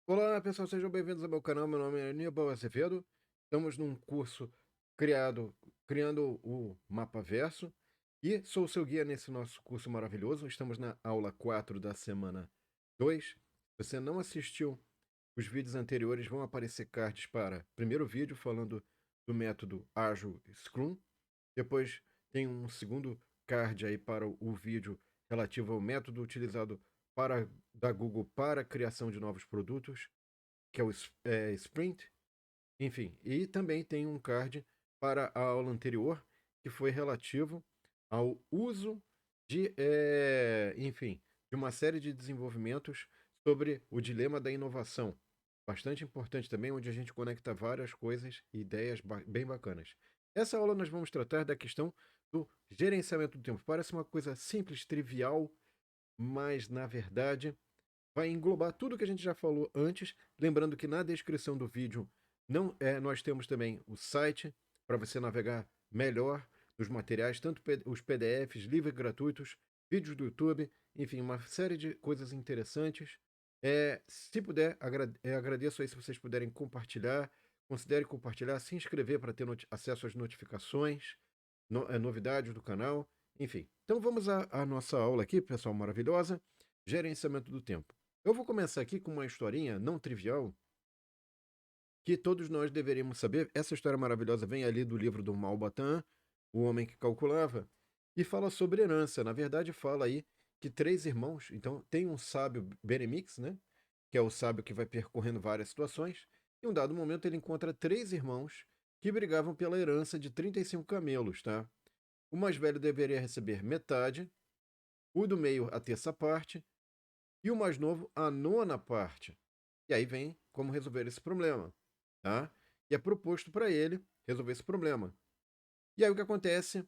Olá, pessoal, sejam bem-vindos ao meu canal. Meu nome é Aníbal Azevedo. Estamos num curso criando o Mapa Verso e sou o seu guia nesse nosso curso maravilhoso. Estamos na aula 4 da semana 2. Se você não assistiu os vídeos anteriores, vão aparecer cards para primeiro vídeo falando do método Agile Scrum. Depois tem um segundo card aí para o vídeo relativo ao método utilizado da Google para a criação de novos produtos, que é o Sprint, enfim. E também tem um card para a aula anterior, que foi relativo ao uso enfim, de uma série de desenvolvimentos sobre o dilema da inovação. Bastante importante também, onde a gente conecta várias coisas e ideias bem bacanas. Essa aula nós vamos tratar da questão do gerenciamento do tempo. Parece uma coisa simples, trivial, mas na verdade vai englobar tudo que a gente já falou antes. Lembrando que na descrição do vídeo nós temos também o site para você navegar melhor nos materiais, tanto os PDFs, livros gratuitos, vídeos do YouTube, enfim, uma série de coisas interessantes. Se puder, agradeço aí se vocês puderem compartilhar, considere compartilhar, se inscrever para ter acesso às notificações, novidades do canal, enfim. Então vamos à nossa aula aqui, pessoal, maravilhosa, gerenciamento do tempo. Eu vou começar aqui com uma historinha não trivial que todos nós deveríamos saber. Essa história maravilhosa vem ali do livro do Malbatan, O Homem que Calculava, e fala sobre herança. Na verdade, fala aí que três irmãos, então tem um sábio Beremix, né? Que é o sábio que vai percorrendo várias situações. Em um dado momento, ele encontra três irmãos que brigavam pela herança de 35 camelos, tá? O mais velho deveria receber metade, o do meio a terça parte e o mais novo a nona parte. E aí vem como resolver esse problema, tá? E é proposto para ele resolver esse problema. E aí o que acontece?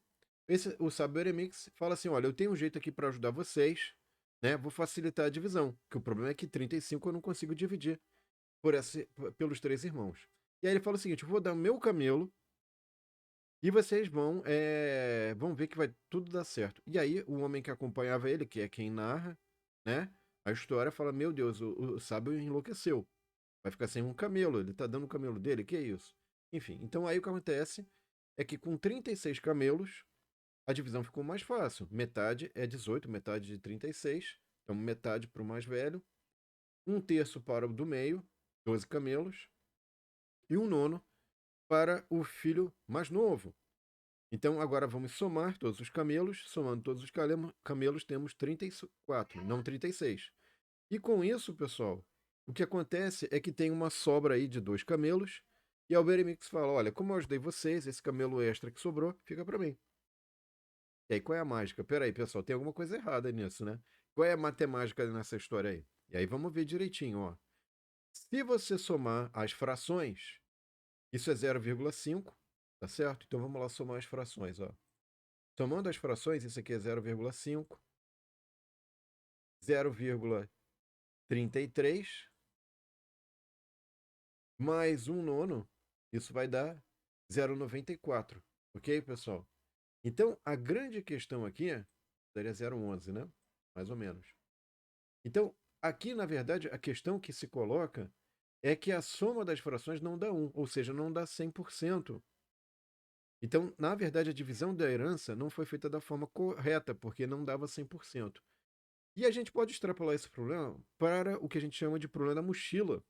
O sábio Eremix fala assim: olha, eu tenho um jeito aqui para ajudar vocês, né? Vou facilitar a divisão, que o problema é que 35 eu não consigo dividir pelos três irmãos. E aí ele fala o seguinte: eu vou dar o meu camelo e vocês vão ver que vai tudo dar certo. E aí o homem que acompanhava ele, que é quem narra, né? A história fala: meu Deus, o sábio enlouqueceu. Vai ficar sem um camelo, ele tá dando o camelo dele, que é isso? Enfim, então aí o que acontece é que com 36 camelos, a divisão ficou mais fácil. Metade é 18, metade de 36, então metade para o mais velho, um terço para o do meio, 12 camelos, e um nono para o filho mais novo. Então agora vamos somar todos os camelos, somando todos os camelos temos 34, não 36. E com isso, pessoal, o que acontece é que tem uma sobra aí de dois camelos, e a Alberemix fala: olha, como eu ajudei vocês, esse camelo extra que sobrou fica para mim. E aí, qual é a mágica? Peraí, pessoal, tem alguma coisa errada nisso, né? Qual é a matemática nessa história aí? E aí vamos ver direitinho, ó. Se você somar as frações, isso é 0,5, tá certo? Então vamos lá somar as frações, ó. Somando as frações, isso aqui é 0,5, 0,33 mais um nono, isso vai dar 0,94. Ok, pessoal? Então, a grande questão aqui daria 0,11, né? Mais ou menos. Então, aqui, na verdade, a questão que se coloca é que a soma das frações não dá 1, ou seja, não dá 100%. Então, na verdade, a divisão da herança não foi feita da forma correta, porque não dava 100%. E a gente pode extrapolar esse problema para o que a gente chama de problema da mochila.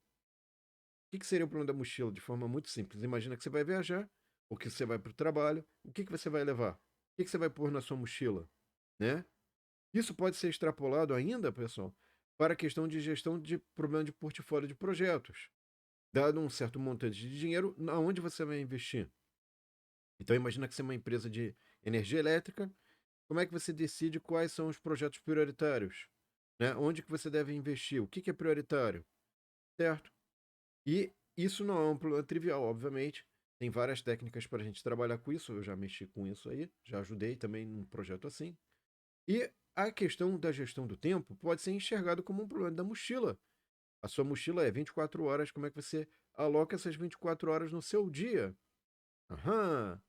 O que seria o problema da mochila? De forma muito simples. Imagina que você vai viajar, ou que você vai para o trabalho. O que você vai levar? O que você vai pôr na sua mochila? Né? Isso pode ser extrapolado ainda, pessoal, para a questão de gestão de problema de portfólio de projetos. Dado um certo montante de dinheiro, aonde você vai investir? Então, imagina que você é uma empresa de energia elétrica. Como é que você decide quais são os projetos prioritários? Né? Onde que você deve investir? O que é prioritário? Certo? E isso não é um problema trivial, obviamente. Tem várias técnicas para a gente trabalhar com isso. Eu já mexi com isso aí, já ajudei também num projeto assim. E a questão da gestão do tempo pode ser enxergado como um problema da mochila. A sua mochila é 24 horas, como é que você aloca essas 24 horas no seu dia? Aham.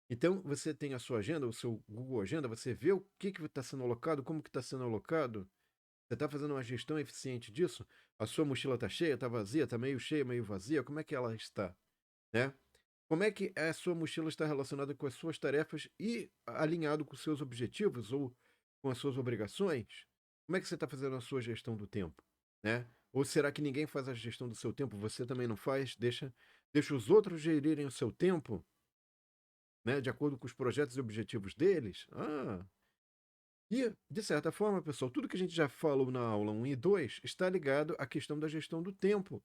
Então você tem a sua agenda, o seu Google Agenda, você vê o que está sendo alocado, como que está sendo alocado. Você está fazendo uma gestão eficiente disso? A sua mochila está cheia, está vazia, está meio cheia, meio vazia? Como é que ela está, né? Como é que a sua mochila está relacionada com as suas tarefas e alinhado com os seus objetivos ou com as suas obrigações? Como é que você está fazendo a sua gestão do tempo, né? Ou será que ninguém faz a gestão do seu tempo? Você também não faz? Deixa os outros gerirem o seu tempo, né? De acordo com os projetos e objetivos deles? E, de certa forma, pessoal, tudo que a gente já falou na aula 1 e 2 está ligado à questão da gestão do tempo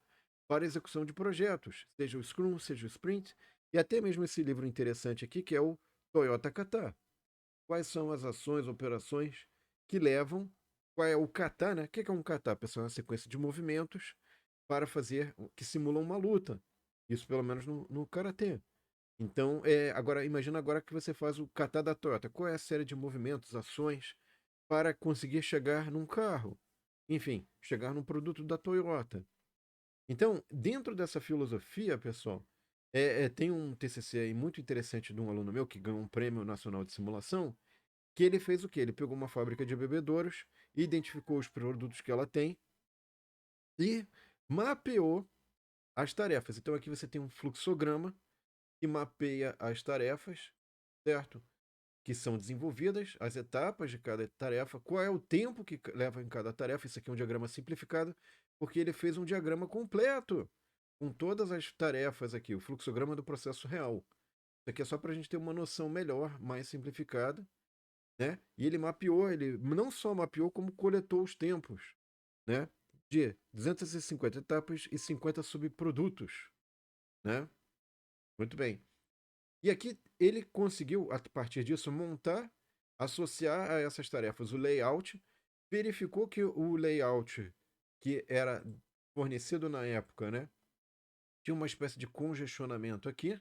para a execução de projetos, seja o Scrum, seja o Sprint, e até mesmo esse livro interessante aqui, que é o Toyota Kata. Quais são as ações, operações que levam, qual é o kata, né? O que é um kata, pessoal? É uma sequência de movimentos para fazer, que simulam uma luta. Isso pelo menos no karatê. Então, agora imagina agora que você faz o kata da Toyota. Qual é a série de movimentos, ações para conseguir chegar num carro? Enfim, chegar num produto da Toyota. Então, dentro dessa filosofia, pessoal, tem um TCC aí muito interessante de um aluno meu que ganhou um prêmio nacional de simulação, que ele fez o quê? Ele pegou uma fábrica de bebedouros, identificou os produtos que ela tem e mapeou as tarefas. Então, aqui você tem um fluxograma que mapeia as tarefas, certo? Que são desenvolvidas, as etapas de cada tarefa, qual é o tempo que leva em cada tarefa. Isso aqui é um diagrama simplificado, porque ele fez um diagrama completo com todas as tarefas aqui, o fluxograma do processo real. Isso aqui é só para a gente ter uma noção melhor, mais simplificada, né? E ele mapeou, ele não só mapeou, como coletou os tempos, né? De 250 etapas e 50 subprodutos, né? Muito bem. E aqui ele conseguiu, a partir disso, montar, associar a essas tarefas o layout, verificou que o layout que era fornecido na época, né, tinha uma espécie de congestionamento aqui,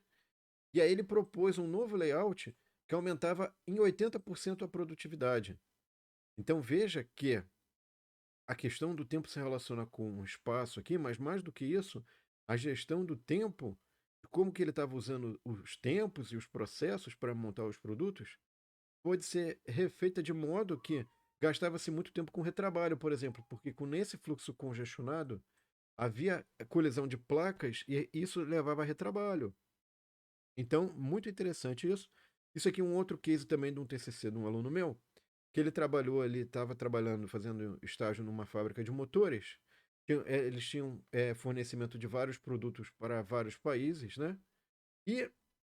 e aí ele propôs um novo layout que aumentava em 80% a produtividade. Então veja que a questão do tempo se relaciona com o espaço aqui, mas mais do que isso, a gestão do tempo, como que ele estava usando os tempos e os processos para montar os produtos, pode ser refeita de modo que gastava-se muito tempo com retrabalho, por exemplo, porque com esse fluxo congestionado havia colisão de placas e isso levava a retrabalho. Então, muito interessante isso. Isso aqui é um outro case também de um TCC de um aluno meu, que ele trabalhou ali, estava trabalhando, fazendo estágio numa fábrica de motores. Eles tinham fornecimento de vários produtos para vários países, né? E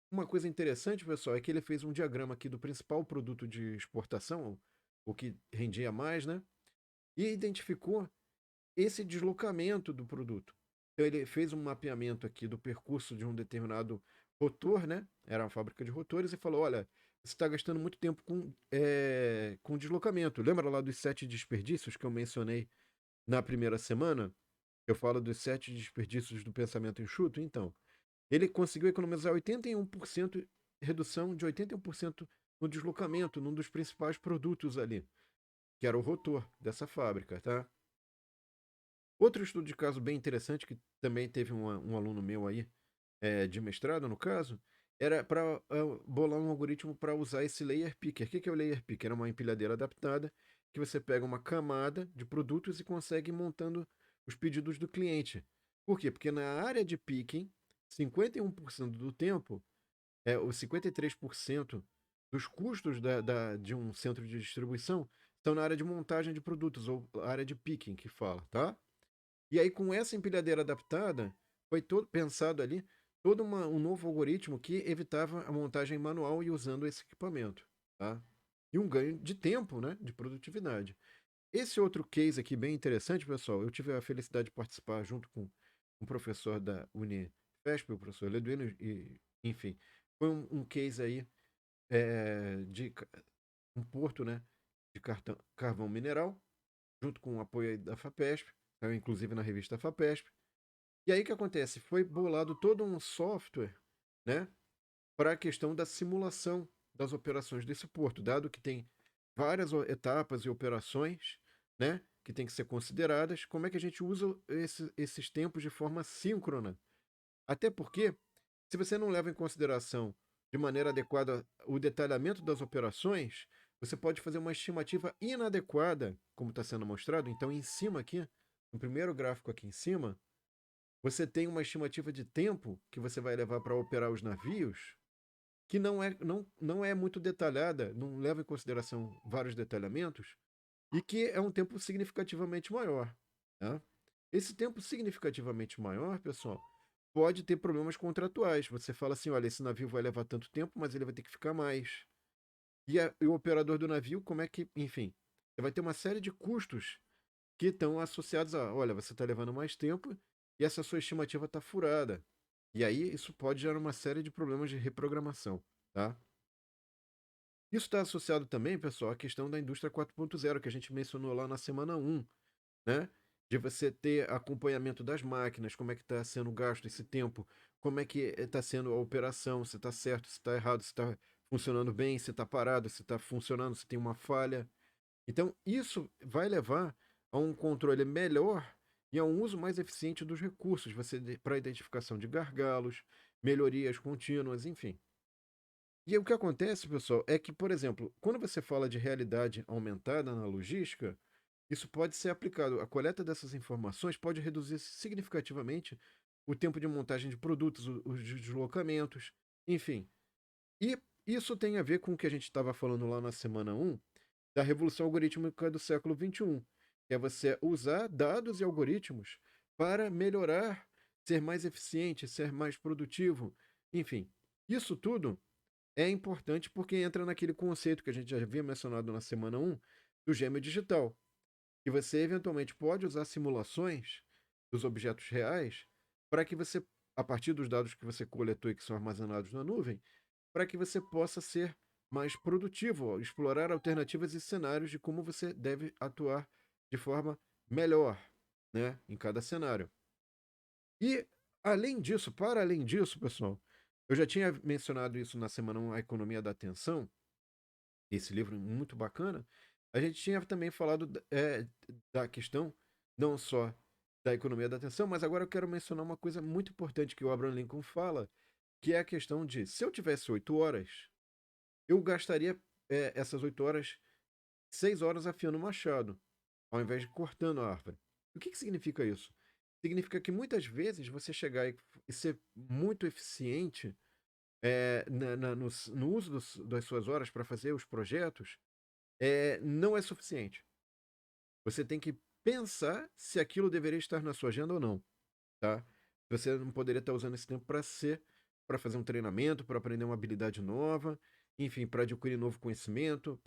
uma coisa interessante, pessoal, é que ele fez um diagrama aqui do principal produto de exportação, o que rendia mais, né? E identificou esse deslocamento do produto. Então ele fez um mapeamento aqui do percurso de um determinado rotor, né? Era uma fábrica de rotores e falou: olha, você está gastando muito tempo com deslocamento. Lembra lá dos 7 desperdícios que eu mencionei na primeira semana? Eu falo dos 7 desperdícios do pensamento enxuto? Então, ele conseguiu economizar 81%, redução de 81% no deslocamento, num dos principais produtos ali, que era o rotor dessa fábrica, tá? Outro estudo de caso bem interessante, que também teve um aluno meu aí, de mestrado no caso, era para bolar um algoritmo para usar esse layer picker. O que é o layer picker? É uma empilhadeira adaptada que você pega uma camada de produtos e consegue ir montando os pedidos do cliente. Por quê? Porque na área de picking, 51% do tempo, os 53% dos custos de um centro de distribuição estão na área de montagem de produtos, ou área de picking que fala, tá? E aí, com essa empilhadeira adaptada, foi todo pensado ali todo um novo algoritmo que evitava a montagem manual e usando esse equipamento, tá? E um ganho de tempo, né? De produtividade. Esse outro case aqui, bem interessante, pessoal, eu tive a felicidade de participar junto com um professor da Unifesp, o professor Leduino, e, enfim, foi um case aí de um porto, né? De carvão mineral, junto com o apoio aí da FAPESP, saiu inclusive na revista FAPESP. E aí o que acontece? Foi bolado todo um software, né, para a questão da simulação das operações desse porto, dado que tem várias etapas e operações, né, que tem que ser consideradas, como é que a gente usa esses tempos de forma síncrona? Até porque, se você não leva em consideração de maneira adequada o detalhamento das operações, você pode fazer uma estimativa inadequada, como está sendo mostrado. Então, em cima aqui, no primeiro gráfico aqui em cima, você tem uma estimativa de tempo que você vai levar para operar os navios, que não é muito detalhada, não leva em consideração vários detalhamentos, e que é um tempo significativamente maior. Tá? Esse tempo significativamente maior, pessoal, pode ter problemas contratuais. Você fala assim: olha, esse navio vai levar tanto tempo, mas ele vai ter que ficar mais. E o operador do navio, como é que. Enfim, você vai ter uma série de custos que estão associados a: olha, você está levando mais tempo e essa sua estimativa está furada. E aí isso pode gerar uma série de problemas de reprogramação. Tá? Isso está associado também, pessoal, à questão da indústria 4.0 que a gente mencionou lá na semana 1, né? De você ter acompanhamento das máquinas, como é que está sendo gasto esse tempo, como é que está sendo a operação, se está certo, se está errado, se está funcionando bem, se está parado, se está funcionando, se tem uma falha. Então, isso vai levar a um controle melhor e a um uso mais eficiente dos recursos, para identificação de gargalos, melhorias contínuas, enfim. E aí, o que acontece, pessoal, é que, por exemplo, quando você fala de realidade aumentada na logística, isso pode ser aplicado. A coleta dessas informações pode reduzir significativamente o tempo de montagem de produtos, os deslocamentos, enfim. E isso tem a ver com o que a gente estava falando lá na semana 1 da revolução algorítmica do século XXI, que é você usar dados e algoritmos para melhorar, ser mais eficiente, ser mais produtivo, enfim. Isso tudo é importante porque entra naquele conceito que a gente já havia mencionado na semana 1 do gêmeo digital, que você eventualmente pode usar simulações dos objetos reais para que você, a partir dos dados que você coletou e que são armazenados na nuvem, para que você possa ser mais produtivo, explorar alternativas e cenários de como você deve atuar de forma melhor, né, em cada cenário. E além disso, para além disso, pessoal, eu já tinha mencionado isso na semana 1, A Economia da Atenção, esse livro muito bacana. A gente tinha também falado da questão não só da economia da atenção, mas agora eu quero mencionar uma coisa muito importante que o Abraham Lincoln fala, que é a questão de: se eu tivesse 8 horas, eu gastaria essas 8 horas, 6 horas afiando o machado, ao invés de cortando a árvore. O que significa isso? Significa que muitas vezes você chegar e ser muito eficiente no uso das suas horas para fazer os projetos não é suficiente. Você tem que pensar se aquilo deveria estar na sua agenda ou não, tá? Você não poderia estar usando esse tempo para fazer um treinamento, para aprender uma habilidade nova, enfim, para adquirir novo conhecimento,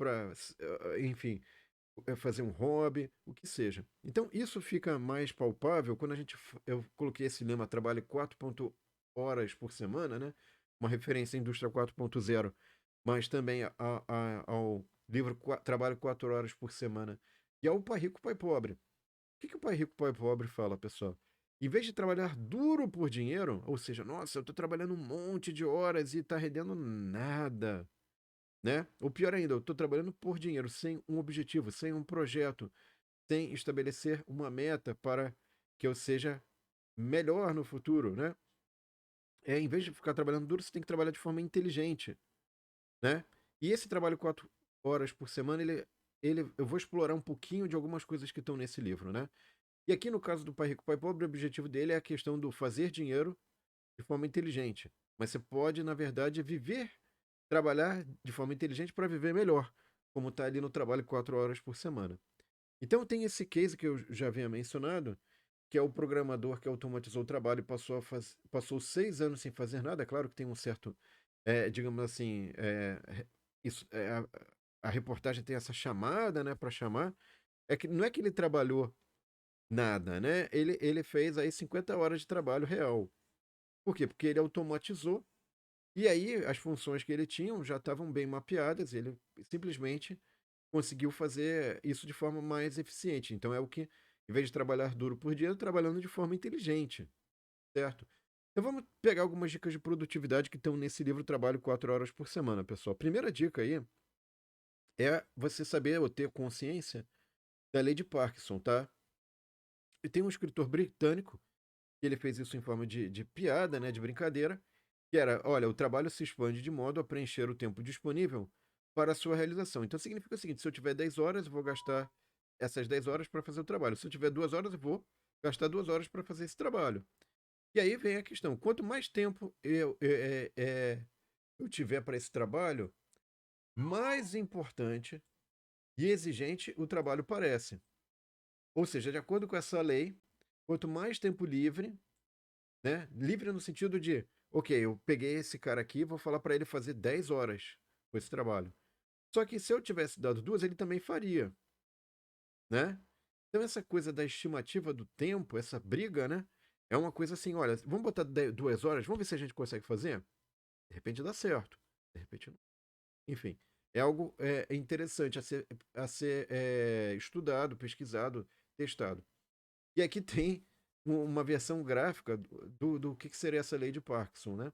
enfim, fazer um hobby, o que seja. Então, isso fica mais palpável quando eu coloquei esse lema: trabalhe 4 horas por semana, né? Uma referência à indústria 4.0, mas também ao livro Trabalho 4 horas por semana, e ao Pai Rico, Pai Pobre. O que o Pai Rico, Pai Pobre fala, pessoal? Em vez de trabalhar duro por dinheiro, ou seja, nossa, eu estou trabalhando um monte de horas e está rendendo nada, né? Ou pior ainda, eu estou trabalhando por dinheiro, sem um objetivo, sem um projeto, sem estabelecer uma meta para que eu seja melhor no futuro, né? Em vez de ficar trabalhando duro, você tem que trabalhar de forma inteligente, né? E esse trabalho 4 horas por semana, eu vou explorar um pouquinho de algumas coisas que estão nesse livro, né? E aqui no caso do Pai Rico, Pai Pobre, o objetivo dele é a questão do fazer dinheiro de forma inteligente. Mas você pode, na verdade, trabalhar de forma inteligente para viver melhor, como está ali no trabalho 4 horas por semana. Então tem esse case que eu já havia mencionado, que é o programador que automatizou o trabalho e passou 6 anos sem fazer nada. É claro que tem um certo, digamos assim, isso, a reportagem tem essa chamada, né, para chamar. É que não é que ele trabalhou nada, né? Ele fez aí 50 horas de trabalho real. Por quê? Porque ele automatizou e aí as funções que ele tinha já estavam bem mapeadas, ele simplesmente conseguiu fazer isso de forma mais eficiente. Então é o que, em vez de trabalhar duro por dia, trabalhando de forma inteligente, certo? Então vamos pegar algumas dicas de produtividade que estão nesse livro Trabalho 4 horas por semana, pessoal. A primeira dica aí é você saber ou ter consciência da lei de Parkinson, tá? E tem um escritor britânico que ele fez isso em forma de piada, né, de brincadeira, que era: olha, o trabalho se expande de modo a preencher o tempo disponível para a sua realização. Então significa o seguinte: se eu tiver 10 horas, eu vou gastar essas 10 horas para fazer o trabalho. Se eu tiver 2 horas, eu vou gastar 2 horas para fazer esse trabalho. E aí vem a questão: quanto mais tempo eu tiver para esse trabalho, mais importante e exigente o trabalho parece. Ou seja, de acordo com essa lei, quanto mais tempo livre, né? Livre no sentido de, ok, eu peguei esse cara aqui e vou falar para ele fazer 10 horas com esse trabalho. Só que se eu tivesse dado 2, ele também faria, né? Então essa coisa da estimativa do tempo, essa briga, né? É uma coisa assim, olha, vamos botar 2 horas, vamos ver se a gente consegue fazer? De repente dá certo, de repente não. Enfim, é algo interessante a ser estudado, pesquisado, testado. E aqui tem uma versão gráfica do que seria essa lei de Parkinson, né?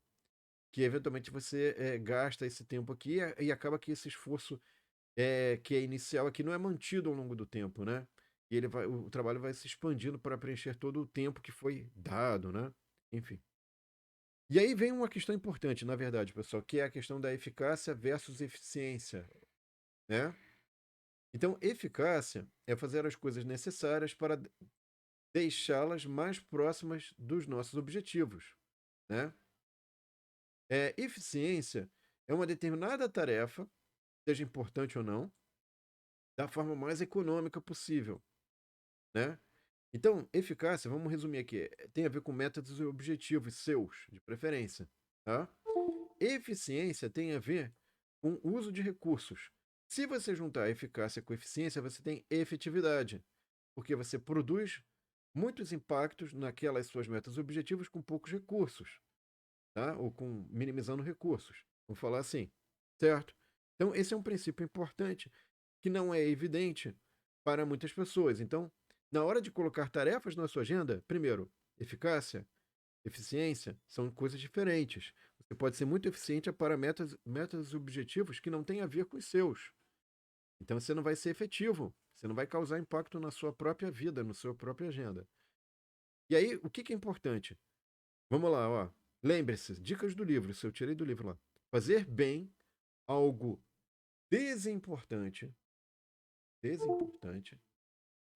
Que eventualmente você gasta esse tempo aqui e acaba que esse esforço que é inicial aqui não é mantido ao longo do tempo, né? E o trabalho vai se expandindo para preencher todo o tempo que foi dado, né? Enfim. E aí vem uma questão importante, na verdade, pessoal, que é a questão da eficácia versus eficiência, né? Então, eficácia é fazer as coisas necessárias para deixá-las mais próximas dos nossos objetivos, né? Eficiência é uma determinada tarefa, seja importante ou não, da forma mais econômica possível, né? Então, eficácia, vamos resumir aqui, tem a ver com métodos e objetivos seus, de preferência, tá? Eficiência tem a ver com o uso de recursos. Se você juntar eficácia com eficiência, você tem efetividade, porque você produz muitos impactos naquelas suas metas e objetivos com poucos recursos, tá? Ou com minimizando recursos. Vamos falar assim, certo? Então, esse é um princípio importante que não é evidente para muitas pessoas. Então, na hora de colocar tarefas na sua agenda, primeiro, eficácia, eficiência são coisas diferentes. Você pode ser muito eficiente para metas e objetivos que não têm a ver com os seus. Então, você não vai ser efetivo. Você não vai causar impacto na sua própria vida, na sua própria agenda. E aí, o que é importante? Vamos lá, ó. Lembre-se, dicas do livro, se eu tirei do livro lá. Fazer bem algo desimportante, desimportante,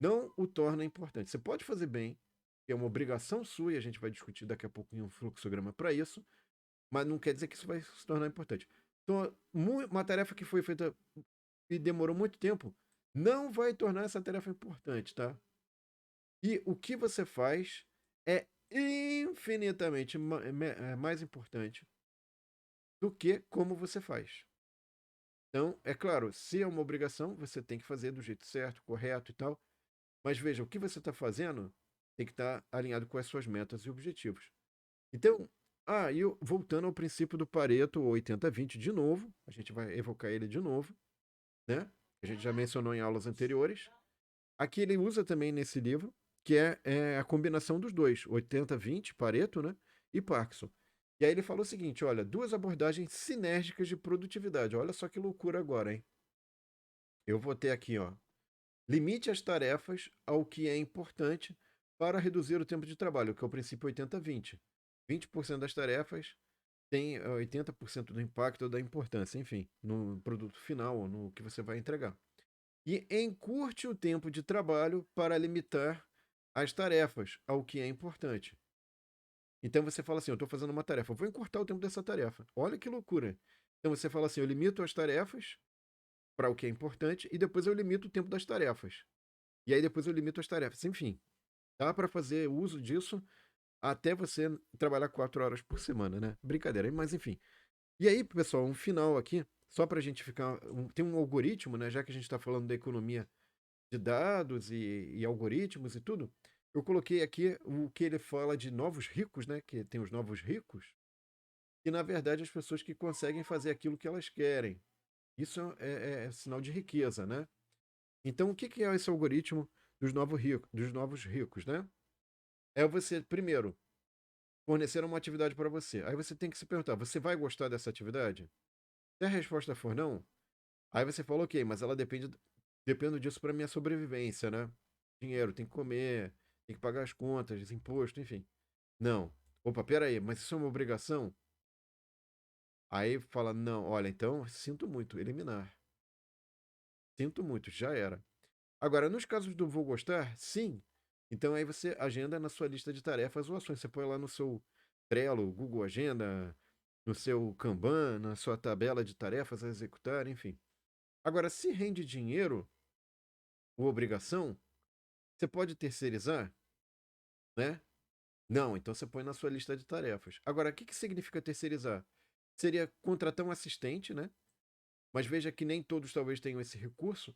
não o torna importante. Você pode fazer bem, que é uma obrigação sua, e a gente vai discutir daqui a pouco em um fluxograma para isso, mas não quer dizer que isso vai se tornar importante. Então, uma tarefa que foi feita e demorou muito tempo, não vai tornar essa tarefa importante, tá? E o que você faz é infinitamente mais importante do que como você faz. Então, é claro, se é uma obrigação, você tem que fazer do jeito certo, correto e tal. Mas veja, o que você está fazendo tem que estar alinhado com as suas metas e objetivos. Então, voltando ao princípio do Pareto 80-20 de novo, a gente vai evocar ele de novo, né? A gente já mencionou em aulas anteriores. Aqui ele usa também nesse livro, que é a combinação dos dois, 80-20, Pareto, né? E Parkinson. E aí ele fala o seguinte: olha, duas abordagens sinérgicas de produtividade. Olha só que loucura agora, hein? Eu vou ter aqui, ó. Limite as tarefas ao que é importante para reduzir o tempo de trabalho, que é o princípio 80-20. 20% das tarefas tem 80% do impacto ou da importância, enfim, no produto final, ou no que você vai entregar. E encurte o tempo de trabalho para limitar as tarefas ao que é importante. Então você fala assim: eu estou fazendo uma tarefa, eu vou encurtar o tempo dessa tarefa. Olha que loucura. Então você fala assim: eu limito as tarefas para o que é importante e depois eu limito o tempo das tarefas. E aí depois eu limito as tarefas. Enfim, dá para fazer uso disso até você trabalhar 4 horas por semana, né? Brincadeira, mas enfim. E aí, pessoal, um final aqui, só para a gente ficar. Tem um algoritmo, né? Já que a gente está falando da economia de dados e algoritmos e tudo, eu coloquei aqui o que ele fala de novos ricos, né? Que tem os novos ricos, e na verdade as pessoas que conseguem fazer aquilo que elas querem. Isso é sinal de riqueza, né? Então, o que que é esse algoritmo dos novos ricos, né? É você, primeiro, fornecer uma atividade para você. Aí você tem que se perguntar: você vai gostar dessa atividade? Se a resposta for não, aí você fala: ok, mas ela depende disso para minha sobrevivência, né? Dinheiro, tem que comer, tem que pagar as contas, imposto, enfim. Não. Opa, peraí, mas isso é uma obrigação? Aí fala, não, olha, então sinto muito, eliminar. Sinto muito, já era. Agora, nos casos do vou gostar, sim. Então aí você agenda na sua lista de tarefas ou ações. Você põe lá no seu Trello, Google Agenda, no seu Kanban, na sua tabela de tarefas a executar, enfim. Agora, se rende dinheiro ou obrigação, você pode terceirizar, né? Não, então você põe na sua lista de tarefas. Agora, o que que significa terceirizar? Seria contratar um assistente, né? Mas veja que nem todos talvez tenham esse recurso.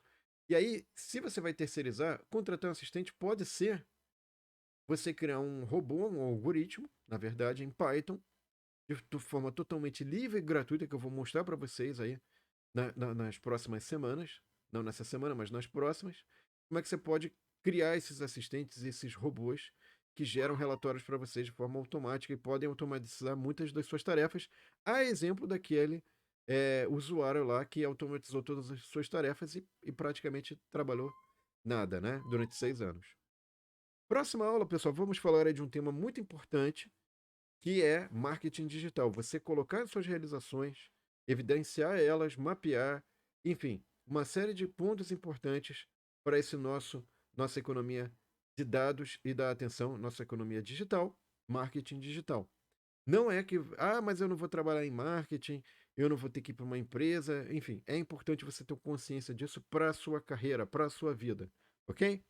E aí, se você vai terceirizar, contratar um assistente pode ser você criar um robô, um algoritmo, na verdade, em Python, de forma totalmente livre e gratuita, que eu vou mostrar para vocês aí nas próximas semanas. Não nessa semana, mas nas próximas. Como é que você pode criar esses assistentes, esses robôs que geram relatórios para vocês de forma automática e podem automatizar muitas das suas tarefas, a exemplo daquele usuário lá que automatizou todas as suas tarefas e praticamente trabalhou nada, né? Durante 6 anos. Próxima aula, pessoal, vamos falar aí de um tema muito importante, que é marketing digital. Você colocar as suas realizações, evidenciar elas, mapear, enfim, uma série de pontos importantes para esse nossa economia de dados e da atenção, nossa economia digital, marketing digital. Não é que, mas eu não vou trabalhar em marketing, eu não vou ter que ir para uma empresa, enfim, é importante você ter consciência disso para a sua carreira, para a sua vida, ok?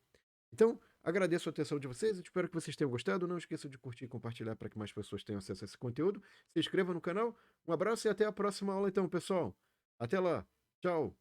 Então, agradeço a atenção de vocês, espero que vocês tenham gostado. Não esqueçam de curtir e compartilhar para que mais pessoas tenham acesso a esse conteúdo. Se inscreva no canal. Um abraço e até a próxima aula, então, pessoal. Até lá. Tchau.